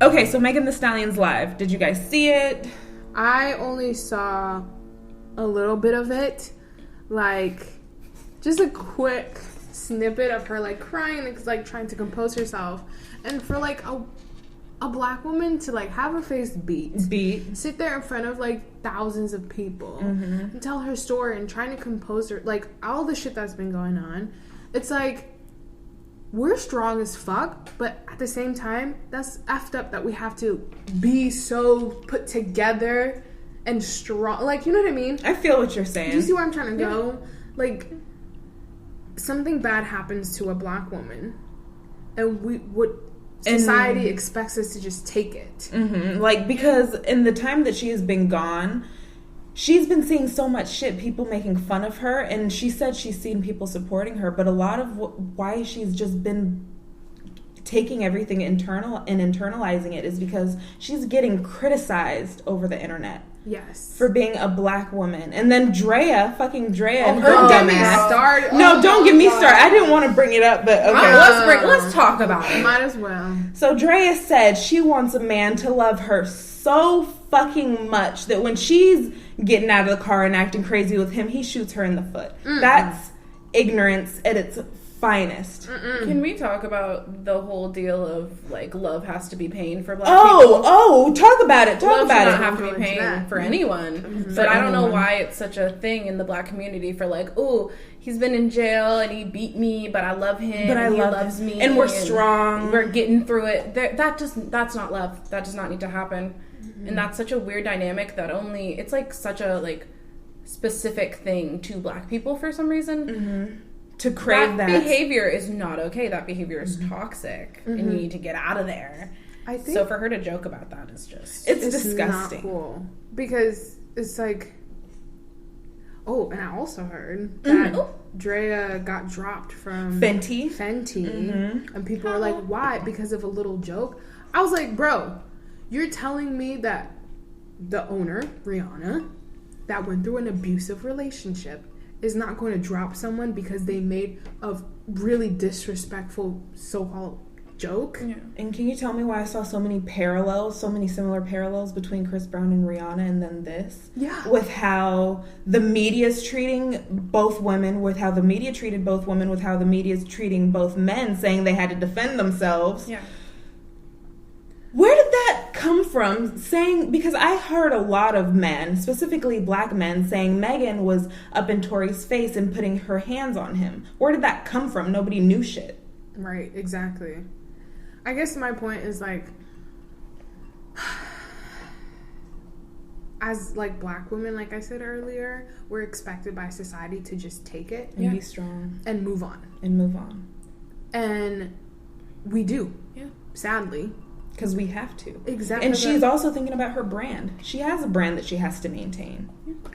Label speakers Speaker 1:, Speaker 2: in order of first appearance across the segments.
Speaker 1: Okay, so Megan Thee Stallion's live. Did you guys see it?
Speaker 2: I only saw a little bit of it. Like, just a quick snippet of her, like, crying and, like, trying to compose herself. And for, like, a black woman to, like, have her face beat, sit there in front of, like, thousands of people and tell her story and trying to compose her, like, all the shit that's been going on. It's like, we're strong as fuck, but at the same time, that's effed up that we have to be so put together and strong. Like, you know what I mean?
Speaker 1: I feel what you're saying.
Speaker 2: Do you see where I'm trying to go? Like, something bad happens to a black woman, and society expects us to just take it.
Speaker 1: Like, because in the time that she has been gone, she's been seeing so much shit, people making fun of her, and she said she's seen people supporting her, but a lot of why she's just been taking everything internal and internalizing it is because she's getting criticized over the internet.
Speaker 2: Yes.
Speaker 1: For being a black woman. And then fucking Draya, and her
Speaker 2: dumbass.
Speaker 1: No, don't get me started. I didn't want to bring it up, but okay.
Speaker 3: Let's talk about it.
Speaker 2: Might as well.
Speaker 1: So Draya said she wants a man to love her so fucking much that when she's getting out of the car and acting crazy with him, he shoots her in the foot. That's ignorance at its finest.
Speaker 3: Can we talk about the whole deal of, like, love has to be pain for black people?
Speaker 1: Talk about it.
Speaker 3: Love should not have to be pain for anyone. But I don't know why it's such a thing in the black community for, like, oh, he's been in jail and he beat me, but I love him. But he loves me.
Speaker 1: And we're strong.
Speaker 3: We're getting through it. That's not love. That does not need to happen. And that's such a weird dynamic that it's like such a, like, specific thing to black people for some reason.
Speaker 1: To crave that
Speaker 3: behavior is not okay. That behavior is toxic, and you need to get out of there.
Speaker 2: I think
Speaker 3: so. For her to joke about that is just
Speaker 1: it's disgusting.
Speaker 2: Not cool, because it's like, and I also heard that Draya got dropped from
Speaker 1: Fenty,
Speaker 2: and people were like, "Why?" Because of a little joke. I was like, "Bro, you're telling me that the owner, Rihanna, that went through an abusive relationship, is not going to drop someone because they made a really disrespectful so-called joke?"
Speaker 1: Yeah. And can you tell me why I saw so many similar parallels between Chris Brown and Rihanna and then this?
Speaker 2: Yeah.
Speaker 1: With how the media's treating both women, with how the media treated both women, with how the media's treating both men, saying they had to defend themselves.
Speaker 3: Yeah.
Speaker 1: Where did that come from? Because I heard a lot of men, specifically black men, saying Megan was up in Tory's face and putting her hands on him. Where did that come from? Nobody knew shit.
Speaker 2: Right, exactly. I guess my point is, like, as, like, black women, like I said earlier, we're expected by society to just take it.
Speaker 1: And be strong.
Speaker 2: And move on. And we do. Yeah. Sadly.
Speaker 1: Because we have to.
Speaker 2: Exactly.
Speaker 1: And she's also thinking about her brand. She has a brand that she has to maintain.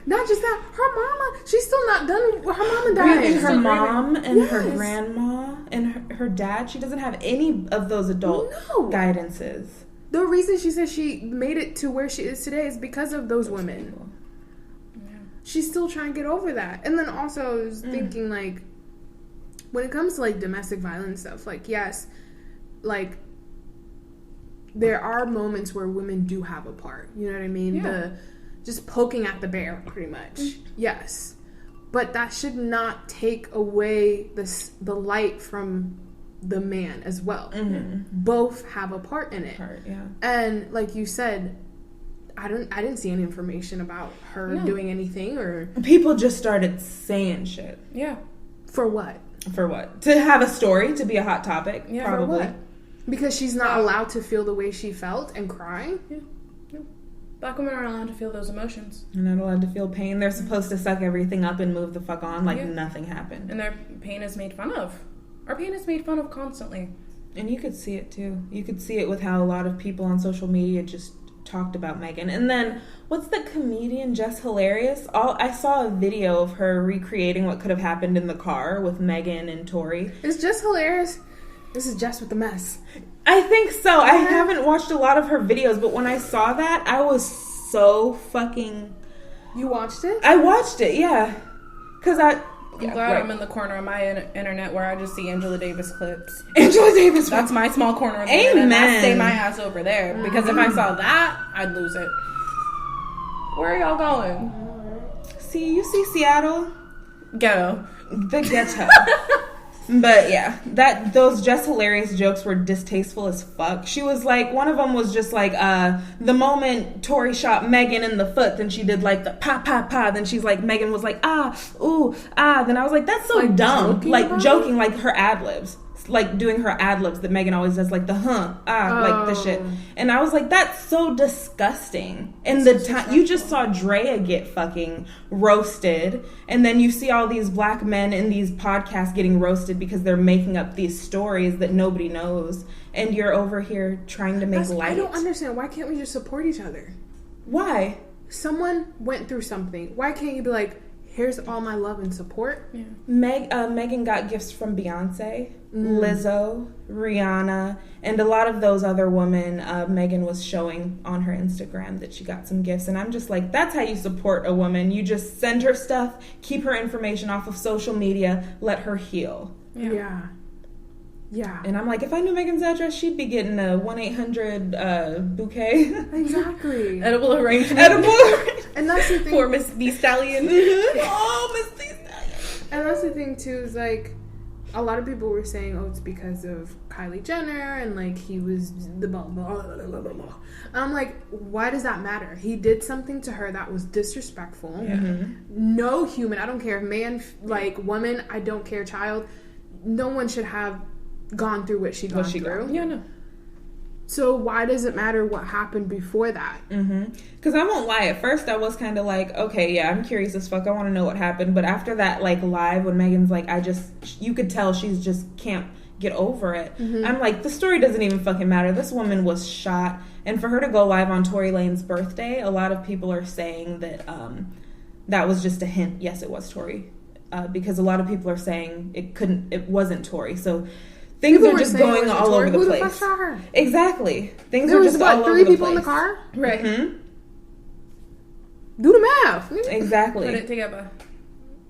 Speaker 2: Not just that, her mama, she's still not done. Her mama died.
Speaker 1: And her mom and her grandma and her dad, she doesn't have any of those adult guidances.
Speaker 2: The reason she says she made it to where she is today is because of those women. Yeah. She's still trying to get over that. And then also I was thinking, like, when it comes to, like, domestic violence stuff, like, yes, like, there are moments where women do have a part. You know what I mean? Yeah. Just poking at the bear, pretty much. Yes. But that should not take away the light from the man as well. Both have a part in it. And like you said, I didn't see any information about her doing anything, or
Speaker 1: people just started saying shit.
Speaker 2: Yeah. For what?
Speaker 1: To have a story, to be a hot topic.
Speaker 2: Yeah,
Speaker 1: probably.
Speaker 2: For what? Because she's not allowed to feel the way she felt and cry?
Speaker 3: Yeah. Black women aren't allowed to feel those emotions.
Speaker 1: They're not allowed to feel pain. They're supposed to suck everything up and move the fuck on like nothing happened.
Speaker 3: And their pain is made fun of. Our pain is made fun of constantly.
Speaker 1: And you could see it too. You could see it with how a lot of people on social media just talked about Megan. And then, what's the comedian Jess Hilarious? I saw a video of her recreating what could have happened in the car with Megan and Tory.
Speaker 2: Is Jess Hilarious? This is Jess with the mess.
Speaker 1: I think so. I haven't watched a lot of her videos, but when I saw that, I was so fucking...
Speaker 2: You watched it?
Speaker 1: I watched it, yeah. Because
Speaker 3: I'm glad I'm in the corner of my internet where I just see Angela Davis clips.
Speaker 1: Angela Davis.
Speaker 3: That's my small corner of the internet. I stay my ass over there. Because if I saw that, I'd lose it. Where are y'all going?
Speaker 1: See, you see Seattle?
Speaker 3: Ghetto.
Speaker 1: The ghetto. But yeah, those Jess Hilarious jokes were distasteful as fuck. She was like, one of them was just like, the moment Tori shot Megan in the foot, then she did like the pa pa pa. Then she's like, Megan was like, ah, ooh, ah. Then I was like, that's so like dumb. Joking, like her ad libs. Like doing her ad libs that Megan always does, like the like the shit. And I was like, that's so disgusting. And the time you just saw Draya get fucking roasted, and then you see all these black men in these podcasts getting roasted because they're making up these stories that nobody knows, and you're over here trying to make light.
Speaker 2: I don't understand. Why can't we just support each other?
Speaker 1: Why?
Speaker 2: Someone went through something. Why can't you be like, here's all my love and support?
Speaker 1: Yeah. Megan got gifts from Beyonce, Lizzo, Rihanna, and a lot of those other women. Megan was showing on her Instagram that she got some gifts, and I'm just like, that's how you support a woman. You just send her stuff, keep her information off of social media, let her heal.
Speaker 2: Yeah.
Speaker 1: And I'm like, if I knew Megan's address, she'd be getting a 1-800 bouquet.
Speaker 2: Exactly.
Speaker 3: Edible arrangement.
Speaker 2: And that's the thing.
Speaker 3: For Miss Thee Stallion.
Speaker 1: Oh, Miss Thee Stallion.
Speaker 2: And that's the thing, too, is like, a lot of people were saying, oh, it's because of Kylie Jenner, and like, he was the blah, blah, blah, blah, blah, blah. And I'm like, why does that matter? He did something to her that was disrespectful. No human, I don't care, man, like, woman, I don't care, child, no one should have gone through what she gone through.
Speaker 3: Yeah, no.
Speaker 2: So why does it matter what happened before that?
Speaker 1: Because I won't lie, at first I was kind of like, okay, yeah, I'm curious as fuck, I want to know what happened. But after that, like, live, when Megan's like, you could tell she's just can't get over it. I'm like, the story doesn't even fucking matter. This woman was shot, and for her to go live on Tory Lane's birthday, a lot of people are saying that that was just a hint. Yes, it was Tory, because a lot of people are saying it wasn't Tory. So things are just going all over the place. Who the fuck shot her? Exactly. Things are just all over the place. 3 people in the car?
Speaker 2: Right. Do the math.
Speaker 1: Exactly.
Speaker 3: Put it together.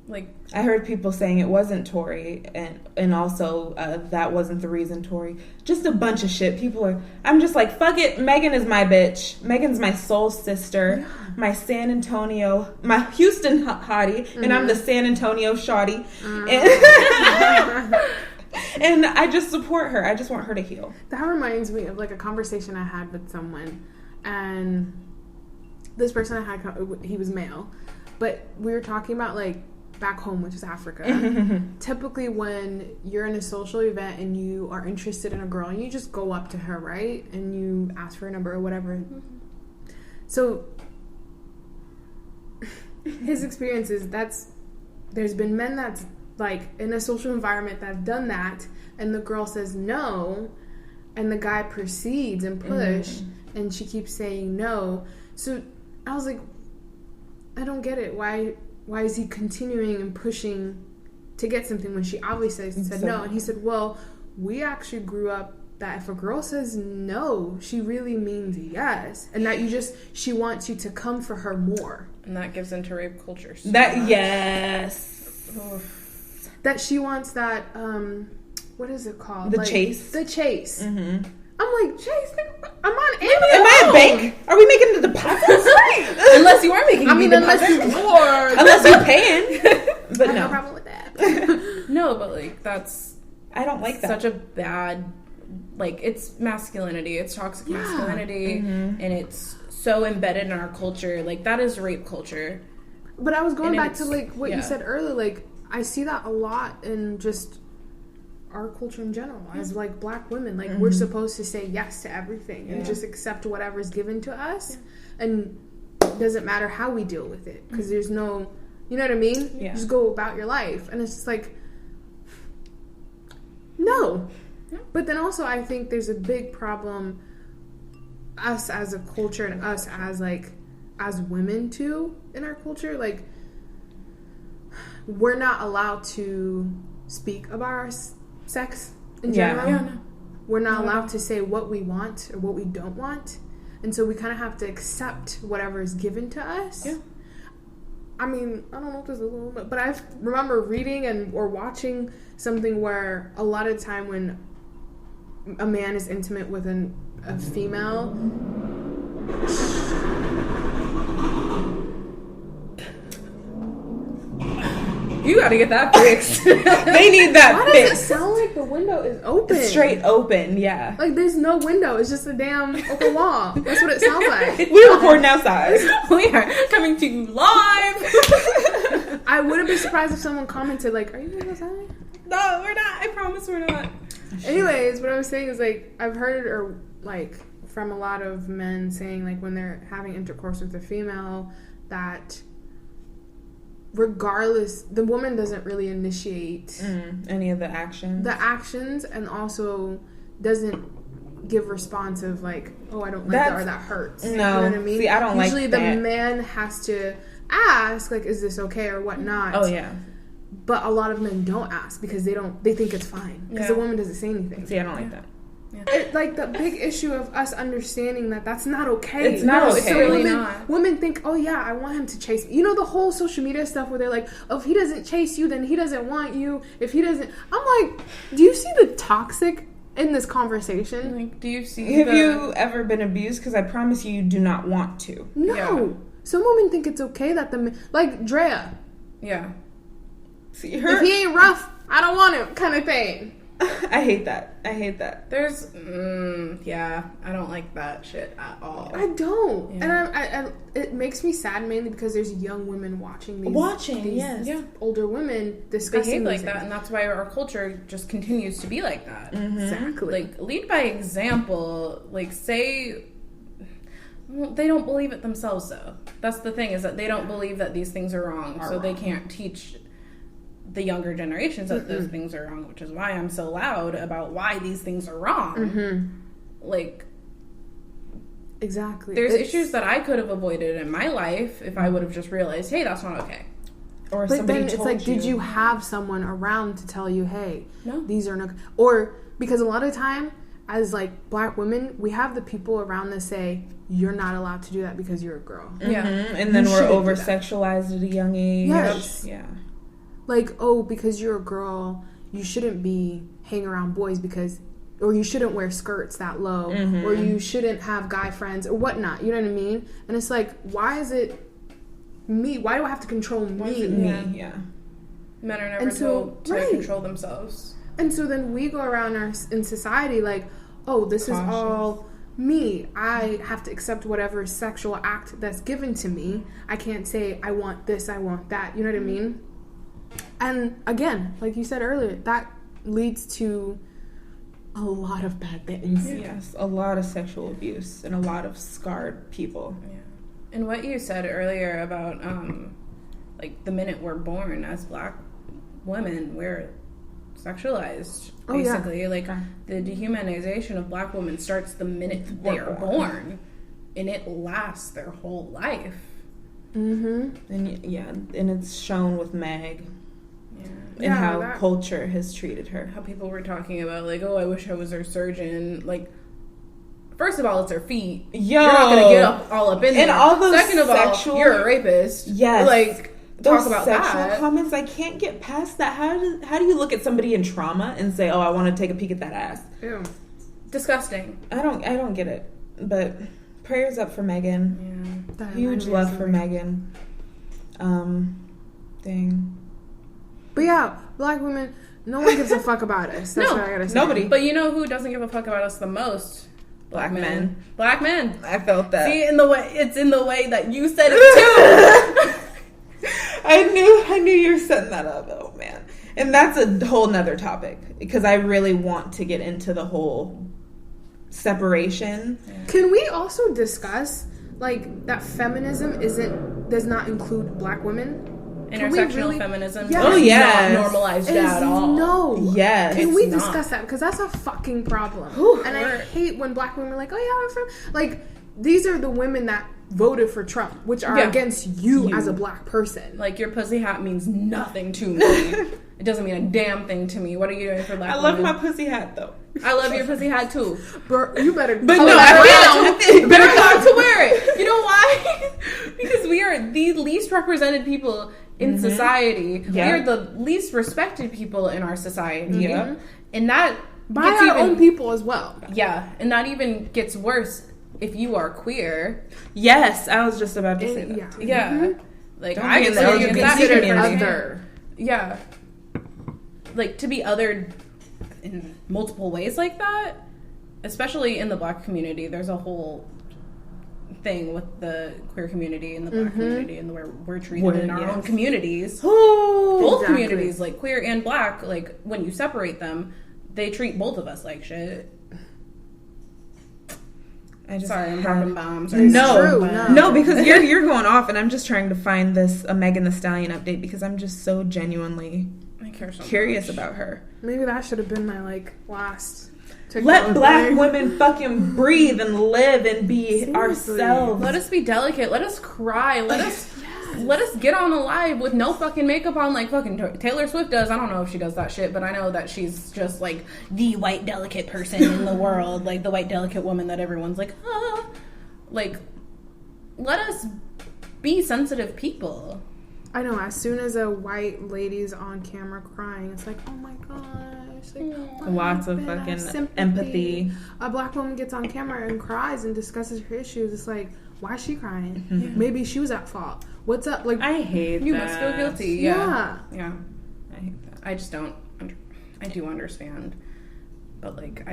Speaker 3: Like,
Speaker 1: I heard people saying it wasn't Tory, and also that wasn't the reason Tory. Just a bunch of shit. I'm just like, fuck it. Megan is my bitch. Megan's my soul sister. My my Houston hottie, and I'm the San Antonio shawty. And I just support her. I just want her to heal.
Speaker 2: That reminds me of like a conversation I had with someone, and this person I had, he was male, but we were talking about like back home, which is Africa. Typically when you're in a social event and you are interested in a girl, and you just go up to her, right? And you ask for a number or whatever. So his experience is there's been men that's like in a social environment that have done that, and the girl says no, and the guy proceeds and push, and she keeps saying no. So I was like, I don't get it. Why is he continuing and pushing to get something when she obviously said no? And he said, well, we actually grew up that if a girl says no, she really means yes, and that she wants you to come for her more.
Speaker 3: And that gives into rape culture.
Speaker 1: Yes.
Speaker 2: That she wants that, what is it called?
Speaker 1: The chase.
Speaker 2: The chase. I'm like, chase? I'm on Amazon.
Speaker 1: Am I a bank? Are we making the deposits?
Speaker 3: Unless you are making
Speaker 2: unless you are.
Speaker 1: Unless you're paying. But
Speaker 2: I have no problem with that.
Speaker 3: No, but like,
Speaker 1: I don't like that.
Speaker 3: Such a bad, like, it's masculinity. It's toxic masculinity. And it's so embedded in our culture. Like, that is rape culture.
Speaker 2: But I was going back to like what you said earlier, like, I see that a lot in just our culture in general as like black women. Like we're supposed to say yes to everything and just accept whatever's given to us, and it doesn't matter how we deal with it because there's no, you know what I mean? Just go about your life, and it's just like no. But then also I think there's a big problem, us as a culture and us as like as women too in our culture, like we're not allowed to speak about our sex in general. We're not allowed to say what we want or what we don't want. And so we kind of have to accept whatever is given to us. I mean, I don't know if this is a little bit, but I remember reading or watching something where a lot of time when a man is intimate with a female,
Speaker 3: you gotta get that fixed.
Speaker 1: They need that
Speaker 2: why
Speaker 1: fixed.
Speaker 2: does it sound like the window is open?
Speaker 1: It's straight open, yeah.
Speaker 2: Like there's no window. It's just a damn open wall. That's what it sounds like.
Speaker 1: We're recording outside.
Speaker 3: We are coming to you live.
Speaker 2: I wouldn't be surprised if someone commented like, "Are you guys outside?"
Speaker 3: No, we're not. I promise we're not.
Speaker 2: Anyways, what I was saying is like I've heard or like from a lot of men saying like when they're having intercourse with a female that regardless, the woman doesn't really initiate
Speaker 1: any of the actions.
Speaker 2: And also doesn't give response of like, oh, I don't like that or that hurts.
Speaker 1: No,
Speaker 2: you know what I mean?
Speaker 1: See, I don't
Speaker 2: Usually
Speaker 1: like that.
Speaker 2: the man has to ask like, is this okay or whatnot?
Speaker 1: Oh yeah.
Speaker 2: But a lot of men don't ask because they think it's fine because the woman doesn't say anything.
Speaker 1: See, I don't like that.
Speaker 2: Yeah. It, like the big issue of us understanding that that's not okay.
Speaker 1: It's not okay.
Speaker 2: So
Speaker 1: It's really
Speaker 2: women think, oh yeah, I want him to chase me. You know the whole social media stuff where they're like, oh, if he doesn't chase you, then he doesn't want you. If he doesn't, I'm like, do you see the toxic in this conversation?
Speaker 3: Like, do you see?
Speaker 1: Have you ever been abused? Because I promise you do not want to.
Speaker 2: No. Yeah. Some women think it's okay that like Draya.
Speaker 3: Yeah.
Speaker 1: See her.
Speaker 2: If he ain't rough, I don't want him, kind of thing.
Speaker 1: I hate that.
Speaker 3: There's, I don't like that shit at all.
Speaker 2: I don't, and I it makes me sad mainly because there's young women watching these older women discussing
Speaker 3: behave like that, and that's why our culture just continues to be like that.
Speaker 2: Mm-hmm. Exactly.
Speaker 3: Like lead by example. Like say. Well, they don't believe it themselves, though. That's the thing, is that they don't believe that these things are wrong, they can't teach the younger generations that those things are wrong, which is why I'm so loud about why these things are wrong.
Speaker 2: Mm-hmm.
Speaker 3: Like,
Speaker 2: exactly.
Speaker 3: There's issues that I could have avoided in my life if I would have just realized, hey, that's not okay.
Speaker 1: Or
Speaker 2: but
Speaker 1: somebody
Speaker 2: then it's
Speaker 1: told
Speaker 2: like,
Speaker 1: you.
Speaker 2: did you have someone around to tell you, hey,
Speaker 3: no,
Speaker 2: these are no, or because a lot of time as like black women, we have the people around that say you're not allowed to do that because you're a girl.
Speaker 3: Yeah,
Speaker 1: and then we're over sexualized at a young age.
Speaker 2: Yes,
Speaker 1: yeah.
Speaker 2: Like, oh, because you're a girl, you shouldn't be hanging around boys or you shouldn't wear skirts that low, or you shouldn't have guy friends or whatnot. You know what I mean? And it's like, why is it me? Why do I have to control me?
Speaker 1: Yeah.
Speaker 3: Men are never told to control themselves.
Speaker 2: And so then we go around in society like, oh, this is all me. I have to accept whatever sexual act that's given to me. I can't say, I want this, I want that. You know what I mean? And again, like you said earlier, that leads to a lot of bad things.
Speaker 1: Yes, a lot of sexual abuse and a lot of scarred people.
Speaker 3: Yeah. And what you said earlier about, like, the minute we're born as black women, we're sexualized, basically. Oh, yeah. Like, the dehumanization of black women starts the minute they are born, and it lasts their whole life.
Speaker 2: Mm-hmm.
Speaker 1: And it's shown with Meg. And how culture has treated her.
Speaker 3: How people were talking about, like, oh, I wish I was her surgeon. Like, first of all, it's her feet. You're not going to get all up in there.
Speaker 1: And all those
Speaker 3: second of all, you're a rapist.
Speaker 1: Yes.
Speaker 3: Like,
Speaker 1: those
Speaker 3: talk about
Speaker 1: sexual
Speaker 3: that.
Speaker 1: comments, I can't get past that. How do you look at somebody in trauma and say, oh, I want to take a peek at that ass?
Speaker 2: Ew.
Speaker 3: Disgusting.
Speaker 1: I don't get it. But prayers up for Megan.
Speaker 2: Yeah.
Speaker 1: Huge love for Megan. Dang.
Speaker 2: But yeah, black women, no one gives a fuck about us. That's what I gotta say.
Speaker 1: Nobody.
Speaker 3: But you know who doesn't give a fuck about us the most?
Speaker 1: Black men.
Speaker 3: Black men.
Speaker 1: I felt that.
Speaker 3: See, it's in the way that you said it too.
Speaker 1: I knew you were setting that up. Oh man. And that's a whole nother topic because I really want to get into the whole separation.
Speaker 2: Can we also discuss like that feminism does not include black women?
Speaker 3: Intersectional feminism
Speaker 2: yes.
Speaker 3: is not normalized at all.
Speaker 2: No.
Speaker 1: Yes.
Speaker 2: Can we discuss that? Because that's a fucking problem. And I hate when black women are like, oh yeah, I'm from... Like, these are the women that voted for Trump, which are against you as a black person.
Speaker 3: Like, your pussy hat means nothing to me. It doesn't mean a damn thing to me. What are you doing for black women?
Speaker 1: I love my pussy hat, though.
Speaker 3: I love your pussy hat, too.
Speaker 2: Bro, you better...
Speaker 1: But no, I
Speaker 3: feel better not to wear it. You know why? Because we are the least represented people in society. We are the least respected people in our society.
Speaker 1: Yeah.
Speaker 3: And that...
Speaker 2: By our own people as well.
Speaker 3: Yeah. And that even gets worse if you are queer.
Speaker 1: Yes, I was just about to say that.
Speaker 3: Yeah. Like,
Speaker 1: Don't
Speaker 3: I
Speaker 1: be in
Speaker 3: consider
Speaker 1: the
Speaker 3: you
Speaker 1: LGBT
Speaker 3: considered
Speaker 1: community.
Speaker 3: other. Yeah. Like, to be othered in multiple ways like that, especially in the black community, there's a whole thing with the queer community and the black community and where we're treated in our own communities. Both communities, like queer and black, like when you separate them, they treat both of us like shit. Sorry, I'm dropping bombs.
Speaker 1: No, because you're going off, and I'm just trying to find this Megan Thee Stallion update because I'm just so genuinely curious about her.
Speaker 2: Maybe that should have been my last.
Speaker 1: Let black women fucking breathe and live and be ourselves.
Speaker 3: Let us be delicate. Let us cry. Let us get on alive with no fucking makeup on like fucking Taylor Swift does. I don't know if she does that shit, but I know that she's just like the white delicate person in the world, like the white delicate woman that everyone's like, ah. Like, let us be sensitive people.
Speaker 2: I know, as soon as a white lady's on camera crying, it's like, oh my gosh. Like,
Speaker 1: lots of fucking empathy.
Speaker 2: A black woman gets on camera and cries and discusses her issues. It's like, why is she crying?
Speaker 1: Mm-hmm.
Speaker 2: Maybe she was at fault. What's up? Like,
Speaker 1: I hate
Speaker 3: you
Speaker 1: that.
Speaker 3: must feel guilty.
Speaker 2: Yeah.
Speaker 3: I hate that. I just don't. I do understand, but like,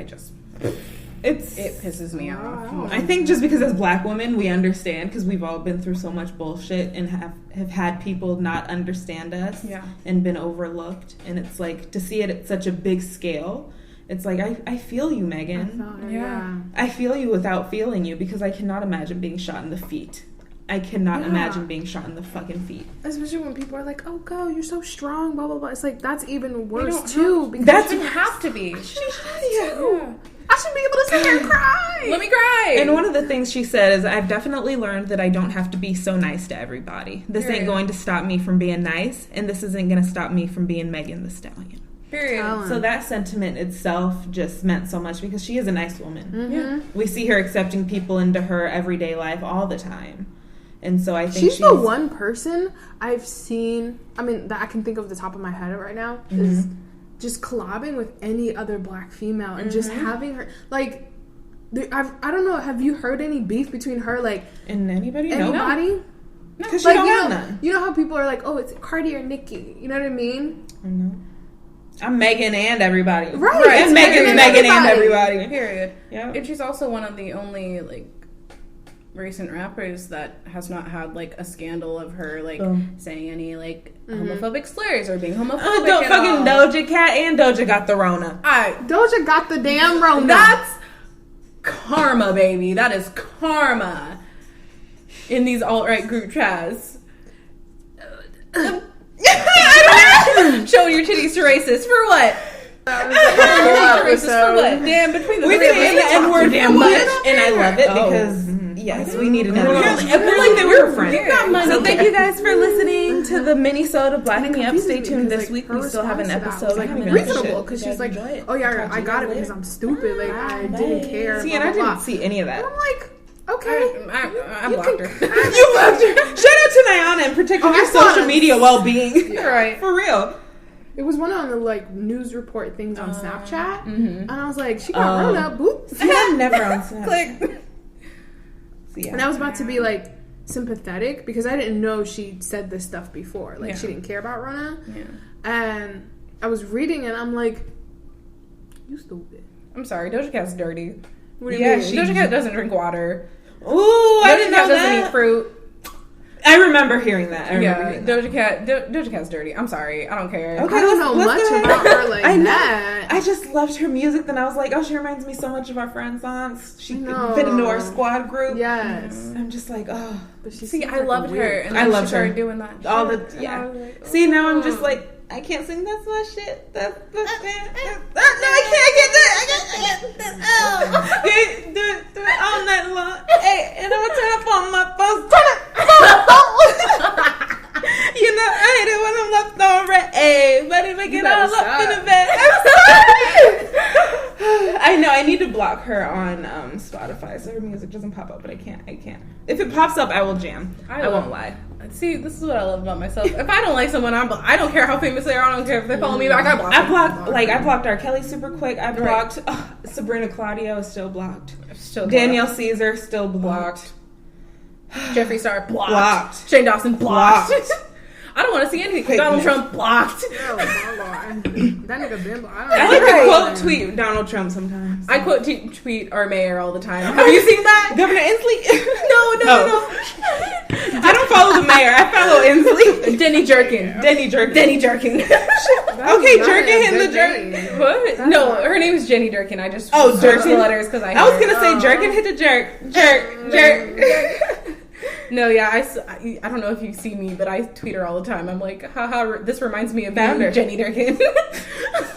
Speaker 3: it pisses me off.
Speaker 1: I think just because as black women we understand because we've all been through so much bullshit and have had people not understand us and been overlooked, and it's like to see it at such a big scale. It's like I feel you, Megan. I feel you without feeling you because I cannot imagine being shot in the feet. I cannot imagine being shot in the fucking feet.
Speaker 2: Especially when people are like, oh, girl, you're so strong, blah, blah, blah. It's like, that's even worse, too. Because
Speaker 3: that shouldn't have to be.
Speaker 2: I should be able to sit here and cry.
Speaker 3: Let me cry.
Speaker 1: And one of the things she said is, I've definitely learned that I don't have to be so nice to everybody. This ain't going to stop me from being nice, and this isn't going to stop me from being Megan Thee Stallion.
Speaker 3: Period.
Speaker 1: So that sentiment itself just meant so much because she is a nice woman.
Speaker 2: Mm-hmm.
Speaker 1: We see her accepting people into her everyday life all the time. And so I think
Speaker 2: she's the one person I've seen, I mean, that I can think of the top of my head right now, is just collabing with any other black female and just having her, like, I don't know, have you heard any beef between her, like,
Speaker 1: and anybody?
Speaker 2: No.
Speaker 1: Because
Speaker 2: like,
Speaker 1: don't have none.
Speaker 2: You know how people are like, oh, it's Cardi or Nicki, you know what I mean?
Speaker 1: Mm-hmm. I'm Megan and everybody.
Speaker 2: Right.
Speaker 1: And Megan and everybody.
Speaker 3: Period.
Speaker 1: Yeah.
Speaker 3: And she's also one of the only, like, recent rappers that has not had like a scandal of her like saying any like homophobic slurs or being homophobic.
Speaker 1: Fucking Doja Cat and Doja got the Rona.
Speaker 2: Doja got the damn Rona.
Speaker 3: That's karma, baby. That is karma. In these alt-right group chats. Showing your titties to racists for what? Racist for what? Damn, between the three of us,
Speaker 1: and we're damn much, and I love it because yes, we needed another. I feel like they were friends. So thank you guys for listening to the Minisode of Black Me Up. Stay tuned this week. We still have an episode.
Speaker 2: Like reasonable because she's like, oh yeah, I got it because I'm stupid. Like I didn't care.
Speaker 1: See, and I didn't see any of that.
Speaker 2: And I'm like, okay,
Speaker 3: I blocked her.
Speaker 1: You blocked her. Shout out to Nyana and protecting your social media well-being.
Speaker 3: Right,
Speaker 1: for real.
Speaker 2: It was one of the like news report things on Snapchat, and I was like, she got Rona. Boop.
Speaker 1: See, I'm never on Snapchat.
Speaker 3: Click.
Speaker 2: And I was about to be like sympathetic because I didn't know she said this stuff before. Like she didn't care about Rona.
Speaker 3: Yeah.
Speaker 2: And I was reading and I'm like, you stupid.
Speaker 3: I'm sorry, Doja Cat's dirty.
Speaker 2: What do you mean?
Speaker 3: Doja Cat doesn't drink water.
Speaker 1: Ooh, I didn't know that.
Speaker 3: Doesn't eat fruit.
Speaker 1: I remember hearing that.
Speaker 3: Doja Cat's dirty. I'm sorry. I don't care.
Speaker 2: Okay, I don't know much about her like that.
Speaker 1: I just loved her music. Then I was like, oh, she reminds me so much of our friend songs. She fit into our squad group.
Speaker 2: Yes.
Speaker 1: I'm just like, oh.
Speaker 2: But
Speaker 3: I loved her. And
Speaker 1: I loved
Speaker 3: her. Started doing that.
Speaker 1: All the
Speaker 3: Like,
Speaker 1: see, now I'm just like, I can't sing. That's my shit. That's no, I can't get that. Do it all night long. Hey, and I'm gonna turn up on my phone. Turn it. You know, I hate it when I'm left on red. Hey, but if I get all up in the bed, I know I need to block her on Spotify so her music doesn't pop up, but I can't. If it pops up, I will jam. I won't lie.
Speaker 3: See, this is what I love about myself. If I don't like someone, I don't care how famous they are. I don't care if they follow me back. I
Speaker 1: blocked R. Kelly super quick. I blocked Sabrina Claudio is still blocked. Danielle Caesar still blocked.
Speaker 3: Jeffree Star blocked. Shane Dawson blocked. I don't want to see anything. Donald Trump blocked. Oh my lord,
Speaker 2: that nigga been blocked.
Speaker 1: I like to quote tweet Donald Trump sometimes.
Speaker 3: I quote tweet our mayor all the time. Have you seen that,
Speaker 1: Governor Inslee?
Speaker 3: No.
Speaker 1: I don't follow the mayor. I follow Inslee.
Speaker 3: Denny Jerkin.
Speaker 1: Okay, Jerkin hit the jerk.
Speaker 3: What?
Speaker 2: That's
Speaker 3: no, her name is Jenny Durkin. I just
Speaker 1: Durkin
Speaker 3: the letters because I
Speaker 1: was gonna say Jerkin hit the jerk.
Speaker 3: No, yeah, I don't know if you see me, but I tweet her all the time. I'm like, haha, this reminds me of Jenny Durkin.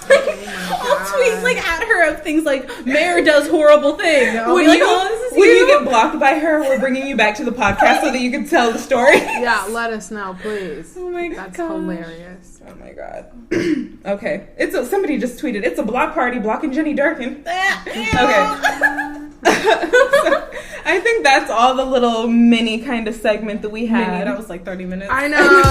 Speaker 3: I'll tweet like at her of things like mayor does horrible thing.
Speaker 1: When you get blocked by her, we're bringing you back to the podcast so that you can tell the story.
Speaker 2: Yeah, let us know, please.
Speaker 3: Oh my god,
Speaker 2: that's hilarious.
Speaker 1: Oh my god. Okay, somebody just tweeted. It's a block party blocking Jenny Durkin. Okay. So, I think that's all the little mini kind of segment that we had.
Speaker 3: That was like 30 minutes.
Speaker 2: I know.